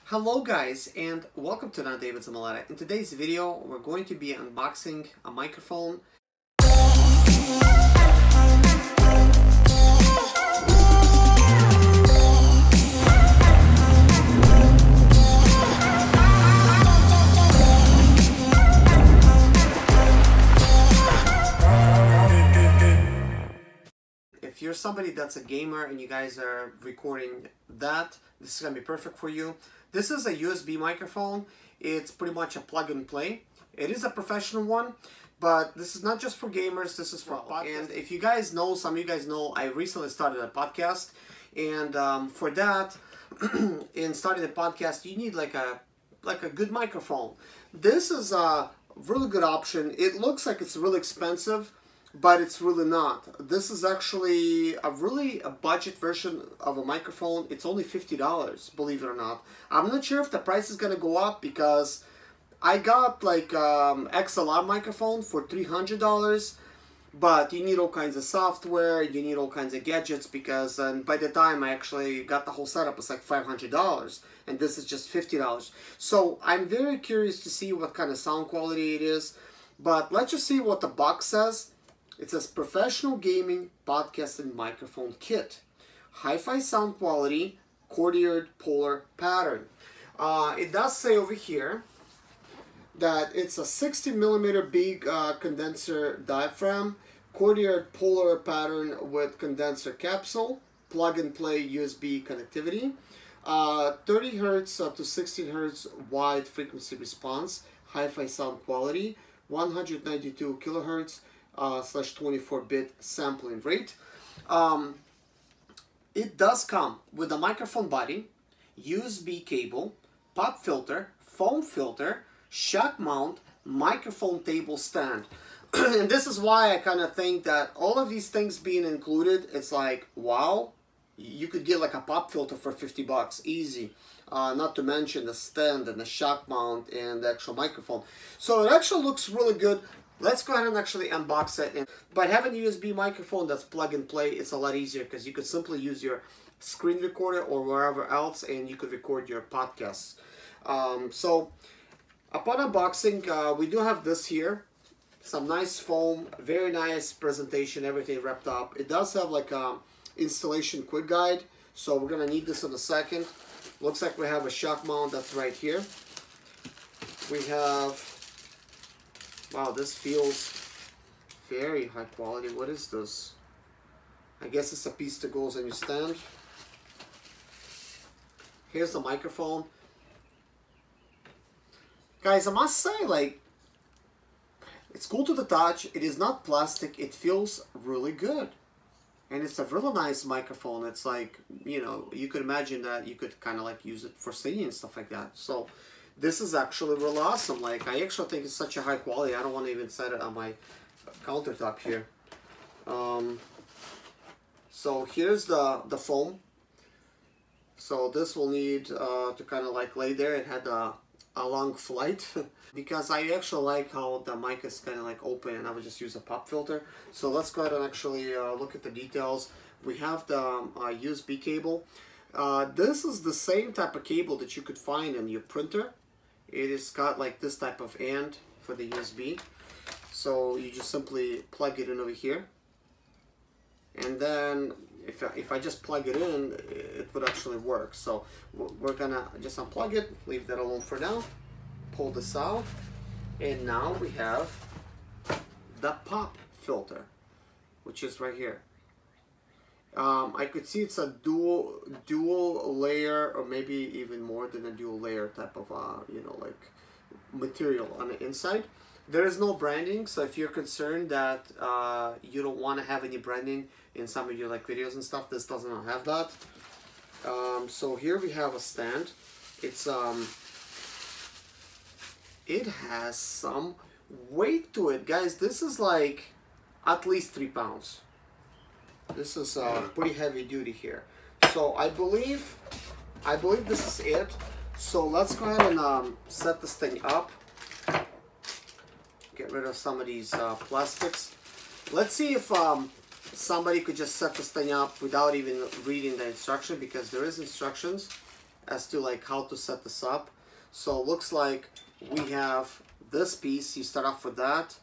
Hello guys, and welcome to David Zimaleta. In today's video we're going to be unboxing a microphone. If you're somebody that's a gamer and you guys are recording that, this is going to be perfect for you. This is a USB microphone. It's pretty much a plug and play. It is a professional one, but this is not just for gamers, this is for podcasts. And if you guys know, some of you guys know, I recently started a podcast, and for that, in starting a podcast, you need like a good microphone. This is a really good option. It looks like it's really expensive, but it's really not. This is actually a budget version of a microphone. It's only $50, believe it or not. I'm not sure if the price is gonna go up because I got like XLR microphone for $300, but you need all kinds of software, you need all kinds of gadgets because by the time I actually got the whole setup, it's like $500, and this is just $50. So I'm very curious to see what kind of sound quality it is, but let's just see what the box says. It says Professional Gaming Podcasting Microphone Kit. Hi-Fi sound quality, cord-eared polar pattern. It does say over here that it's a 60mm big condenser diaphragm, cord-eared polar pattern with condenser capsule, plug-and-play USB connectivity, 30 Hz to 16 Hz wide frequency response, hi-fi sound quality, 192 kilohertz, slash 24-bit sampling rate. It does come with a microphone body, USB cable, pop filter, foam filter, shock mount, microphone table stand. And this is why I kind of think that all of these things being included, it's like, wow, you could get like a pop filter for 50 bucks, easy. Not to mention the stand and the shock mount and the actual microphone. So it actually looks really good. Let's go ahead and actually unbox it. And by having a USB microphone that's plug and play, it's a lot easier because you could simply use your screen recorder or wherever else and you could record your podcasts. So upon unboxing, we do have this here. Some nice foam, very nice presentation, everything wrapped up. It does have like a installation quick guide, so we're gonna need this in a second. Looks like we have a shock mount that's right here. We have, wow, this feels very high quality. What is this? I guess it's a piece that goes on your stand. Here's the microphone. Guys, I must say, like, it's cool to the touch. It is not plastic. It feels really good. And it's a really nice microphone. It's like, you know, you could imagine that you could kind of like use it for singing and stuff like that. So this is actually really awesome. Like, I actually think it's such a high quality. I don't want to even set it on my countertop here. So here's the foam. So this will need to kind of like lay there. It had a long flight because I actually like how the mic is kind of like open and I would just use a pop filter. So let's go ahead and actually look at the details. We have the USB cable. This is the same type of cable that you could find in your printer. It is got like this type of end for the USB. So you just simply plug it in over here. And then if I just plug it in, it would actually work. So we're gonna just unplug it, leave that alone for now. Pull this out. And now we have the pop filter, which is right here. I could see it's a dual layer, or maybe even more than a dual layer type of you know, like material on the inside. There is no branding, so if you're concerned that you don't want to have any branding in some of your like videos and stuff, this does not have that. So here we have a stand. It's it has some weight to it, guys. This is like at least 3 pounds. This is pretty heavy duty here. So I believe this is it. So let's go ahead and set this thing up. Get rid of some of these plastics. Let's see if somebody could just set this thing up without even reading the instruction, because there is instructions. as to like how to set this up. So it looks like we have this piece. You start off with that.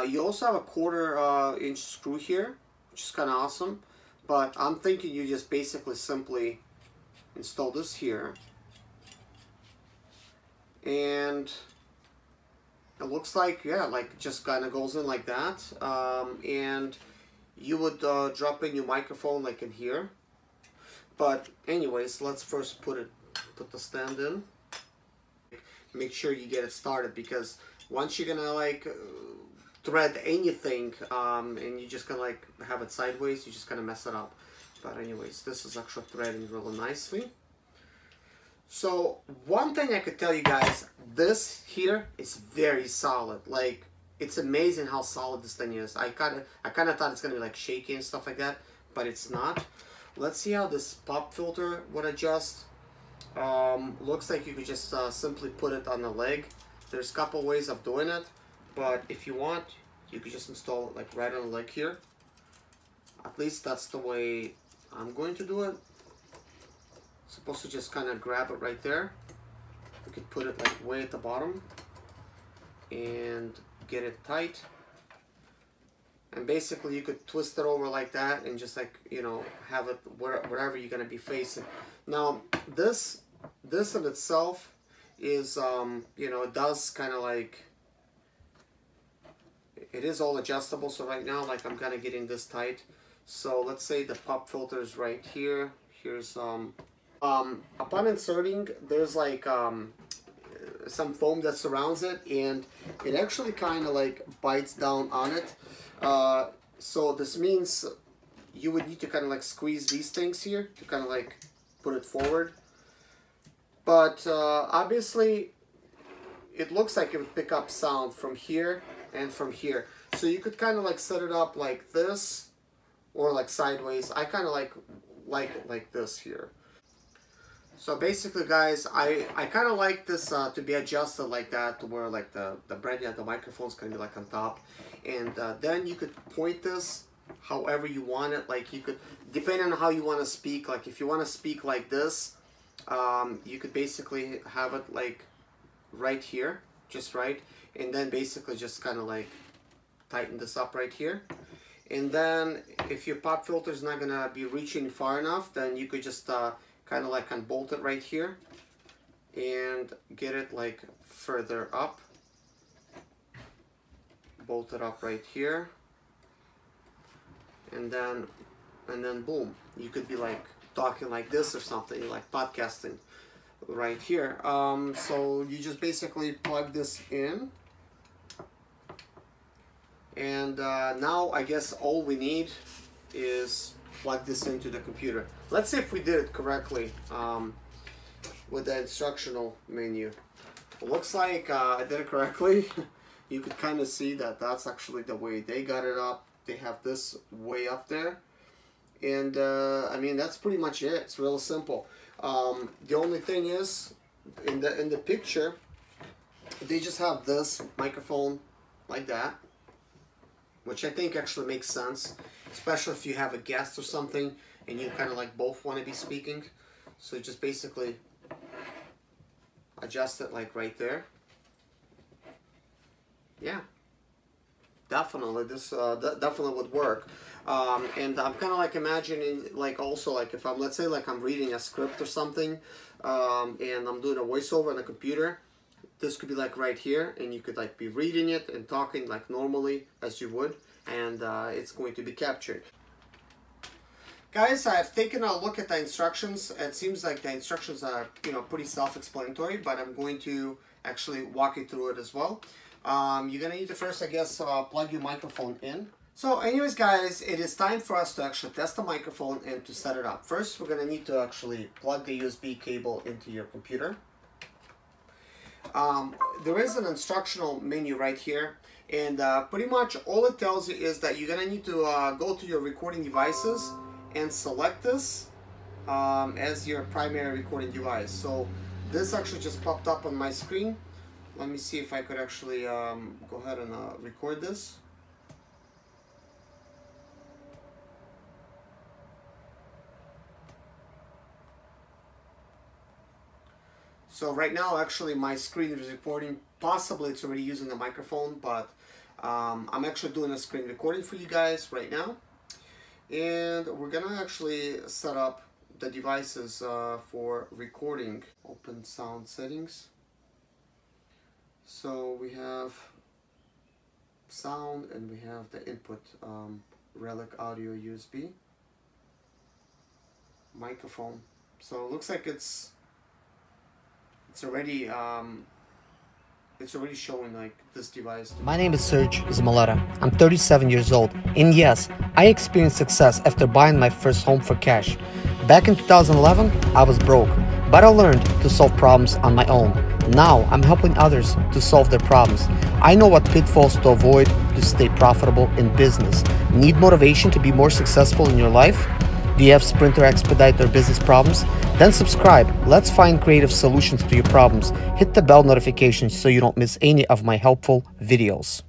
You also have a 1/4 inch screw here, which is kind of awesome. But I'm thinking you just basically simply install this here. And it looks like, yeah, like just kind of goes in like that. And you would drop in your microphone like in here. But anyways, let's first put the stand in. Make sure you get it started, because once you're gonna like thread anything and you just gonna like have it sideways, you just gonna mess it up. But anyways, this is actually threading really nicely. So one thing I could tell you guys, this here is very solid. Like, it's amazing how solid this thing is. I kind of thought it's gonna be like shaky and stuff like that, but it's not. Let's see how this pop filter would adjust. Looks like you could just simply put it on the leg. There's a couple ways of doing it, but if you want, you could just install it like right on the leg here. At least that's the way I'm going to do it. Supposed to just kind of grab it right there. You could put it like way at the bottom and get it tight. And basically you could twist it over like that and just like, you know, have it wherever you're gonna be facing. Now this in itself is, you know, it does kind of like, it is all adjustable. So right now, like, I'm kind of getting this tight. So let's say the pop filter is right here. Here's upon inserting, there's like some foam that surrounds it, and it actually kind of like bites down on it. So this means you would need to kind of like squeeze these things here to kind of like put it forward. But obviously it looks like it would pick up sound from here and from here. So you could kind of like set it up like this or like sideways. I kind of like it like this here. So basically, guys, I kind of like this to be adjusted like that, to where like the branding of the microphone's gonna be like on top, and then you could point this however you want it. Like, you could, depending on how you want to speak. Like, if you want to speak like this, you could basically have it like right here, just right, and then basically just kind of like tighten this up right here. And then if your pop filter is not gonna be reaching far enough, then you could just kind of like unbolt it right here and get it like further up. Bolt it up right here, and then boom, you could be like talking like this or something, like podcasting right here. So you just basically plug this in, and now I guess all we need is plug this into the computer. Let's see if we did it correctly with the instructional menu. It looks like I did it correctly. You could kind of see that that's actually the way they got it up. They have this way up there, and I mean, that's pretty much it. It's real simple. The only thing is, in the picture, they just have this microphone like that, which I think actually makes sense, especially if you have a guest or something and you kind of like both want to be speaking. So just basically adjust it like right there. Yeah, definitely, this definitely would work. And I'm kind of like imagining, like, also like if I'm, let's say like I'm reading a script or something, and I'm doing a voiceover on a computer, this could be like right here, and you could like be reading it and talking like normally as you would, and it's going to be captured. Guys, I've taken a look at the instructions. It seems like the instructions are, you know, pretty self-explanatory, but I'm going to actually walk you through it as well. You're gonna need to first, I guess, plug your microphone in. So anyways, guys, it is time for us to actually test the microphone and to set it up. First, we're gonna need to actually plug the USB cable into your computer. There is an instructional menu right here, and pretty much all it tells you is that you're gonna need to go to your recording devices and select this as your primary recording device. So this actually just popped up on my screen. Let me see if I could actually go ahead and record this. So right now, actually, my screen is recording. Possibly it's already using the microphone, but I'm actually doing a screen recording for you guys right now. And we're gonna actually set up the devices for recording. Open sound settings. So we have sound and we have the input, Relic Audio USB, microphone. So it looks like it's already showing like this device. My name is Serge Zimaleta. I'm 37 years old, and yes, I experienced success after buying my first home for cash. Back in 2011, I was broke, but I learned to solve problems on my own. Now I'm helping others to solve their problems. I know what pitfalls to avoid to stay profitable in business. Need motivation to be more successful in your life? Do you have Sprinter, Expedite, or business problems? Then subscribe. Let's find creative solutions to your problems. Hit the bell notification so you don't miss any of my helpful videos.